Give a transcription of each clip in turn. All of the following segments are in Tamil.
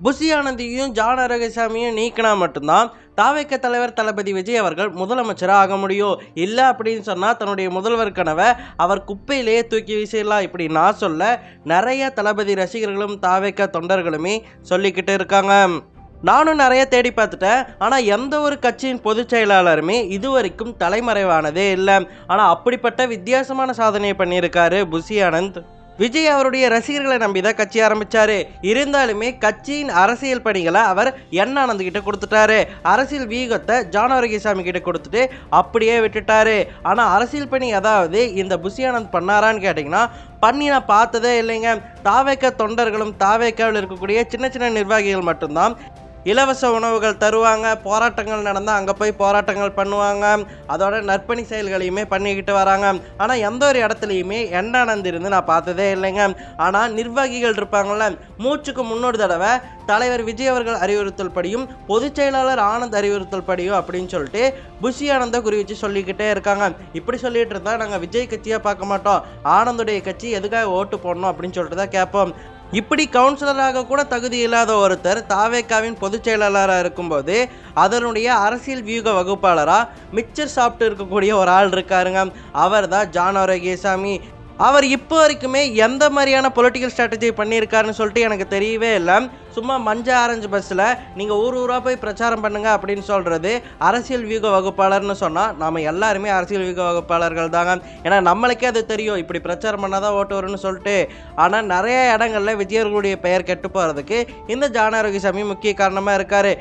புஷி ஆனந்தையும் ஜான் ஆரோக்கியசாமியும் நீக்கினா மட்டும்தான் தாவேக தலைவர் தளபதி விஜய் அவர்கள் முதலமைச்சராக ஆக முடியும். இல்லை அப்படின்னு சொன்னால் தன்னுடைய முதல்வர் கனவை அவர் குப்பையிலேயே தூக்கி வீசிடலாம். இப்படி நான் சொல்ல நிறைய தளபதி ரசிகர்களும் தாவேக தொண்டர்களுமே சொல்லிக்கிட்டு இருக்காங்க. நானும் நிறைய தேடி பார்த்துட்டேன். ஆனால் எந்த ஒரு கட்சியின் பொதுச் செயலாளருமே இதுவரைக்கும் தலைமறைவானதே இல்லை. ஆனால் அப்படிப்பட்ட வித்தியாசமான சாதனையை பண்ணியிருக்காரு புஷி ஆனந்த். விஜய் அவருடைய ரசிகர்களை நம்பி தான் கட்சி ஆரம்பிச்சாரு. இருந்தாலுமே கட்சியின் அரசியல் பணிகளை அவர் என் ஆனந்த் கிட்ட கொடுத்துட்டாரு. அரசியல் வியூகத்தை ஜான் ஆரோக்கியசாமி கிட்ட கொடுத்துட்டு அப்படியே விட்டுட்டாரு. ஆனால் அரசியல் பணி ஏதாவது இந்த புஷி ஆனந்த் பண்ணாரான்னு கேட்டிங்கன்னா பண்ணி நான் பார்த்ததே இல்லைங்க. தாவேக தொண்டர்களும் தாவேகாவில் இருக்கக்கூடிய சின்ன சின்ன நிர்வாகிகள் மட்டும்தான் இலவச உணவுகள் தருவாங்க. போராட்டங்கள் நடந்தால் அங்கே போய் போராட்டங்கள் பண்ணுவாங்க. அதோட நற்பணி செயல்களையுமே பண்ணிக்கிட்டு வராங்க. ஆனால் எந்த ஒரு இடத்துலையுமே என் ஆனந்த் இருந்து நான் பார்த்ததே இல்லைங்க. ஆனால் நிர்வாகிகள் இருப்பாங்கள்ல, மூச்சுக்கு முன்னொரு தடவை தலைவர் விஜய் அவர்கள் அறிவுறுத்தல் படியும் பொதுச் செயலாளர் ஆனந்த் அறிவுறுத்தல் படியும் அப்படின்னு சொல்லிட்டு புஷி ஆனந்தை குறி வச்சு சொல்லிக்கிட்டே இருக்காங்க. இப்படி சொல்லிட்டு இருந்தால் நாங்கள் விஜய் கட்சியாக பார்க்க மாட்டோம், ஆனந்துடைய கட்சி எதுக்காக ஓட்டு போடணும் அப்படின்னு சொல்லிட்டு தான் கேட்போம். இப்படி கவுன்சிலராக கூட தகுதி இல்லாத ஒருத்தர் தாவேகாவின் பொதுச் செயலாளராக இருக்கும்போது அதனுடைய அரசியல் வியூக வகுப்பாளராக மிச்சர் சாப்பிட்டு இருக்கக்கூடிய ஒரு ஆள் இருக்காருங்க. அவர் தான் ஜான் ஆரோக்கியசாமி. அவர் இப்போ வரைக்குமே எந்த மாதிரியான பொலிட்டிக்கல் ஸ்ட்ராட்டஜி பண்ணியிருக்காருன்னு சொல்லிட்டு எனக்கு தெரியவே இல்லை. சும்மா மஞ்சள் ஆரஞ்சு பஸ்ஸில் நீங்கள் ஊராக போய் பிரச்சாரம் பண்ணுங்க அப்படின்னு சொல்கிறது அரசியல் வியூக வகுப்பாளர்னு சொன்னால் நம்ம எல்லாருமே அரசியல் வியூக வகுப்பாளர்கள் தாங்க. ஏன்னா நம்மளுக்கே அது தெரியும் இப்படி பிரச்சாரம் பண்ணால் தான் ஓட்டு வரும்னு சொல்லிட்டு. ஆனால் நிறைய இடங்களில் விஜயர்களுடைய பெயர் கெட்டு போகிறதுக்கு இந்த ஜான் ஆரோக்கியசாமி முக்கிய காரணமாக இருக்கார்.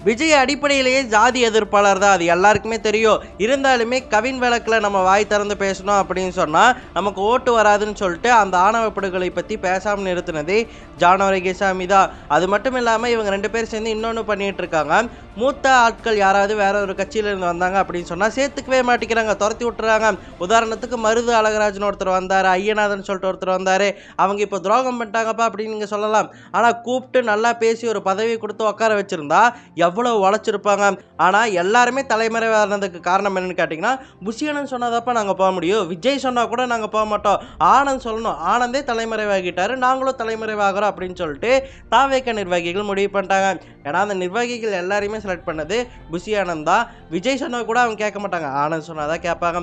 விஜய் அடிப்படையிலேயே ஜாதி எதிர்ப்பாளர் தான், அது எல்லாருக்குமே தெரியும். இருந்தாலுமே கவின் விளக்கில் நம்ம வாய் திறந்து பேசணும் அப்படின்னு சொன்னால் நமக்கு ஓட்டு வராதுன்னு சொல்லிட்டு அந்த ஆணவ படுகொலை பற்றி பேசாமல் நிறுத்தினதே ஜான் ஆரோக்கியசாமி தான். அது மட்டும் இல்லாமல் இவங்க ரெண்டு பேர் சேர்ந்து இன்னொன்று பண்ணிகிட்டு இருக்காங்க. மூத்த ஆட்கள் யாராவது வேற ஒரு கட்சியிலேருந்து வந்தாங்க அப்படின்னு சொன்னால் சேர்த்துக்கவே மாட்டேங்கிறாங்க, துரத்தி விட்டுறாங்க. உதாரணத்துக்கு மருது அழகராஜன் ஒருத்தர் வந்தார், ஐயநாதன் சொல்லிட்டு ஒருத்தர் வந்தார். அவங்க இப்போ துரோகம் பண்ணிட்டாங்கப்பா அப்படின்னு நீங்கள் சொல்லலாம். ஆனால் கூப்பிட்டு நல்லா பேசி ஒரு பதவி கொடுத்து உட்கார வச்சுருந்தா எவ்வளவு உழைச்சிருப்பாங்க. ஆனால் எல்லாருமே தலைமறைவானதுக்கு காரணம் என்னன்னு கேட்டிங்கன்னா புஷி ஆனந்த் சொன்னதப்ப நாங்கள் போக முடியும், விஜய் சொன்னால் கூட நாங்கள் போக மாட்டோம், ஆனந்த் சொல்லணும், ஆனந்தே தலைமறைவாகிட்டாரு, நாங்களும் தலைமறைவாகிறோம் அப்படின்னு சொல்லிட்டு தாவேக நிர்வாகிகள் முடிவு பண்ணிட்டாங்க. ஏன்னா அந்த நிர்வாகிகள் எல்லாரையுமே செலக்ட் பண்ணது புஷி ஆனந்த் தான். விஜய் சொன்னால் கூட அவங்க கேட்க மாட்டாங்க, ஆனந்த் சொன்னால் தான் கேட்பாங்க.